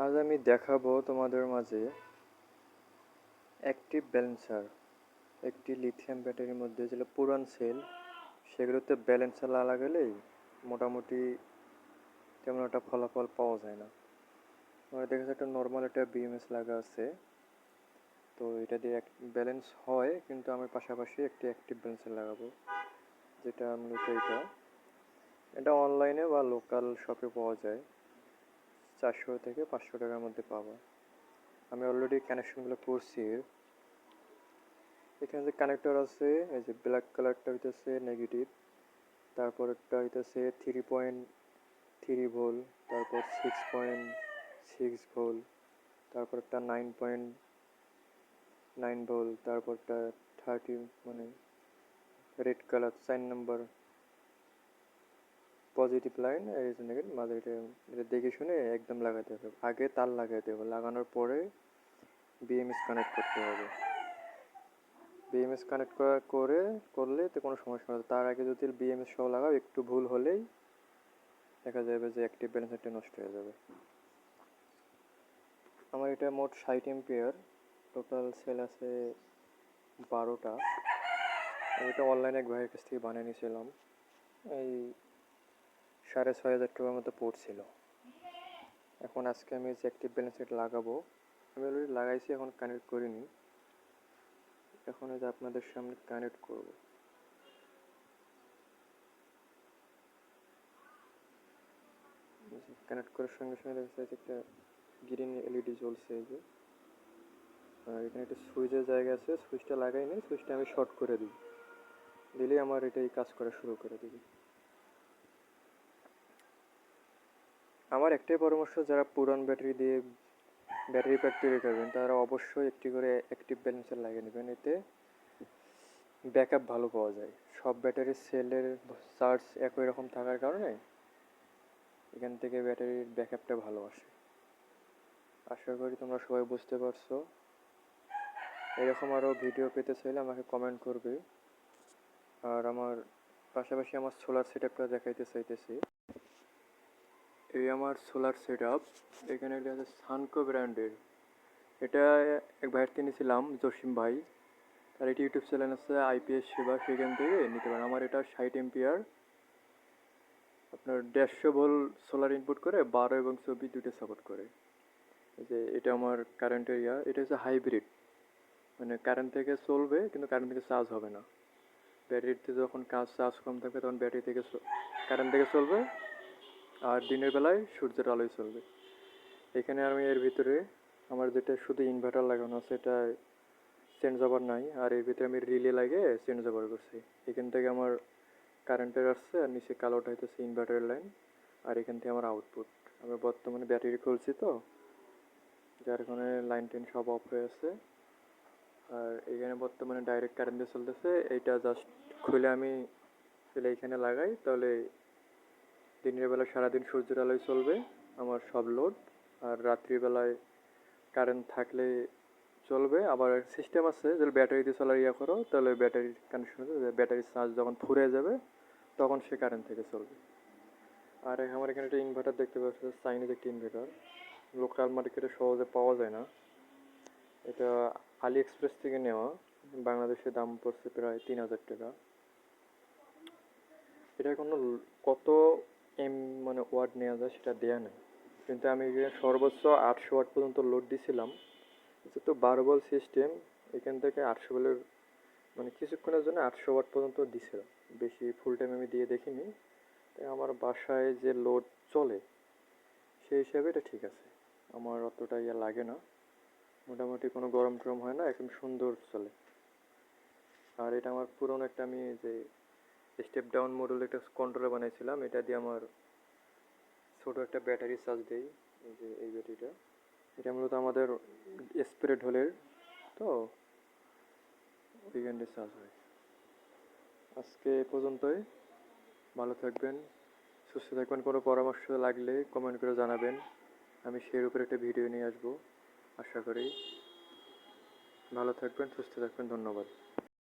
আজ আমি দেখাবো তোমাদের মাঝে অ্যাক্টিভ ব্যালেন্সার, একটি লিথিয়াম ব্যাটারির মধ্যে যেগুলো পুরান সেল সেগুলোতে ব্যালেন্সার না লাগালেই মোটামুটি তেমন একটা ফলাফল পাওয়া যায় না। আমার দেখা যাচ্ছে একটা নর্মাল একটা বিএমএস লাগা আছে, তো এটা দিয়ে ব্যালেন্স হয়, কিন্তু আমি পাশাপাশি একটি অ্যাক্টিভ ব্যালেন্সার লাগাবো, যেটা মূলত এটা অনলাইনে বা লোকাল শপে পাওয়া যায়। 400 থেকে 500 টাকার মধ্যে পাবো। আমি অলরেডি কানেকশনগুলো করছি। এখানে যে কানেক্টর আছে, এই যে ব্ল্যাক কালারটা হইতেছে নেগেটিভ, তারপর একটা হইতেছে 3.3 ভোল্ট, তারপর 6.6 ভোল্ট, তারপর একটা 9.9 ভোল্ট, তারপরটা 30, মানে রেড কালার 4 নম্বর পজিটিভ লাইন, আর এই যে নেগেটিভ মাঝে। এটা দেখে শুনে একদম লাগাতে হবে, আগে তার লাগাতে হবে, লাগানোর পরে বিএমএস কানেক্ট করতে হবে। বিএমএস কানেক্ট করলে তো কোনো সমস্যা হবে। তার আগে যদি বিএমএস সহ লাগাও, একটু ভুল হলেই দেখা যাবে যে অ্যাক্টিভ ব্যালেন্সারটা নষ্ট হয়ে যাবে। আমার এটা মোট 60 এম্পিয়ার, টোটাল সেল আছে 12টা। আমি এটা অনলাইনে এক ভাইয়ের কাছ থেকে বানিয়ে নিয়েছিলাম, এই 6,500 টাকার মতো পড়ছিল। এখন আজকে আমি যে অ্যাক্টিভ ব্যালেন্সারটা লাগাবো, আমি অলরেডি লাগাইছি, এখন কানেক্ট করিনি। এখন এই যে আপনাদের সামনে কানেক্ট করব। কানেক্ট করার সঙ্গে সঙ্গে দেখা যাচ্ছে একটা গ্রিন এলইডি জ্বলছে, এই যে। আর এখানে একটা সুইচের জায়গা আছে, সুইচটা লাগাই নেই, সুইচটা আমি শর্ট করে দিই, দিলেই আমার এটাই কাজ করা শুরু করে দিবে। আমার একটাই পরামর্শ, যারা পুরান ব্যাটারি দিয়ে ব্যাটারি প্যাক তৈরি করবেন তারা অবশ্যই একটি করে অ্যাক্টিভ ব্যালেন্সার লাগিয়ে নেবেন। এতে ব্যাকআপ ভালো পাওয়া যায়। সব ব্যাটারির সেলের চার্জ একই রকম থাকার কারণে এখান থেকে ব্যাটারির ব্যাকআপটা ভালো আসে। আশা করি তোমরা সবাই বুঝতে পারছো। এরকম আরও ভিডিও পেতে চাইলে আমাকে কমেন্ট করবে। আর আমার পাশাপাশি আমার সোলার সেট আপটা দেখাইতে চাইতেছি। এই আমার সোলার সেট আপ, এখানে একটা আছে সানকো ব্র্যান্ডের। এটা এক ভাইয়ের থেকে নিয়েছিলাম, জসিম ভাই। তার একটি ইউটিউব চ্যানেল আছে আইপিএস সেবা, সেখান থেকে নিতে পারেন। আমার এটা 60 এম্পিয়ার, আপনার 150 ভোল্ট সোলার ইনপুট করে, 12 এবং 24 দুটো সাপোর্ট করে। যে এটা আমার কারেন্টের এটা হচ্ছে হাইব্রিড, মানে কারেন্ট থেকে চলবে কিন্তু কারেন্ট থেকে চার্জ হবে না। ব্যাটারিতে যখন চার্জ কম থাকবে তখন ব্যাটারি থেকে কারেন্ট থেকে চলবে, আর দিনের বেলায় সূর্যের আলোয় চলবে। এখানে আমি এর ভিতরে আমার যেটা শুধু ইনভার্টার লাগানো আছে, এটা চেঞ্জ ওভার নাই, আর এর ভিতরে আমি রিলে লাগিয়ে চেঞ্জ ওভার করছি। এখান থেকে আমার কারেন্টের আসছে, আর নিচে কালোটা হইতেছে ইনভার্টারের লাইন, আর এখান থেকে আমার আউটপুট। আমি বর্তমানে ব্যাটারি খুলছি, তো যার কারণে লাইন টেন সব অফ হয়ে আছে। আর এখানে বর্তমানে ডাইরেক্ট কারেন্ট দিয়ে চলতেছে। এইটা জাস্ট খুলে আমি এইখানে লাগাই, তাহলে দিনের বেলা সারাদিন সূর্যের আলোয় চলবে আমার সব লোড, আর রাত্রিবেলায় কারেন্ট থাকলে চলবে। আবার সিস্টেম আছে যে ব্যাটারি দিয়ে চলার করো, তাহলে ব্যাটারির কানেকশন হবে, ব্যাটারির চার্জ যখন ফুরে যাবে তখন সে কারেন্ট থেকে চলবে। আর আমার এখানে একটা ইনভার্টার দেখতে পাচ্ছি, চাইনিজ একটি ইনভার্টার, লোকাল মার্কেটে সহজে পাওয়া যায় না। এটা আলি এক্সপ্রেস থেকে নেওয়া, বাংলাদেশে দাম পড়ছে প্রায় 3,000 টাকা। এটা কোনো কত মানে ওয়াট নেওয়া যায় সেটা দেয়া নেই, কিন্তু আমি সর্বোচ্চ 800 ওয়াট পর্যন্ত লোড দিছিলাম। যেহেতু 12 ভোল্ট সিস্টেম, এখান থেকে 800 ভোল্টের মানে কিছুক্ষণের জন্য 800 ওয়াট পর্যন্ত দিছিল। বেশি ফুল টাইম আমি দিয়ে দেখিনি, তাই আমার বাসায় যে লোড চলে সেই হিসাবে এটা ঠিক আছে। আমার অতটা লাগে না, মোটামুটি কোনো গরম টরম হয় না, একদম সুন্দর চলে। আর এটা আমার পুরনো একটা, আমি যে স্টেপ ডাউন মডেল একটা কন্ট্রোলার বানিয়েছিলাম, এটা দিয়ে আমার ছোটো একটা ব্যাটারি চার্জ দেই। এই যে এই ব্যাটারিটা, এটা মূলত আমাদের স্প্রে ঢোলের, তো ওইখানে চার্জ হয়। আজকে এ পর্যন্তই, ভালো থাকবেন, সুস্থ থাকবেন। কোনো পরামর্শ লাগলে কমেন্ট করে জানাবেন, আমি সেই উপরে একটা ভিডিও নিয়ে আসবো। আশা করি ভালো থাকবেন, সুস্থ থাকবেন। ধন্যবাদ।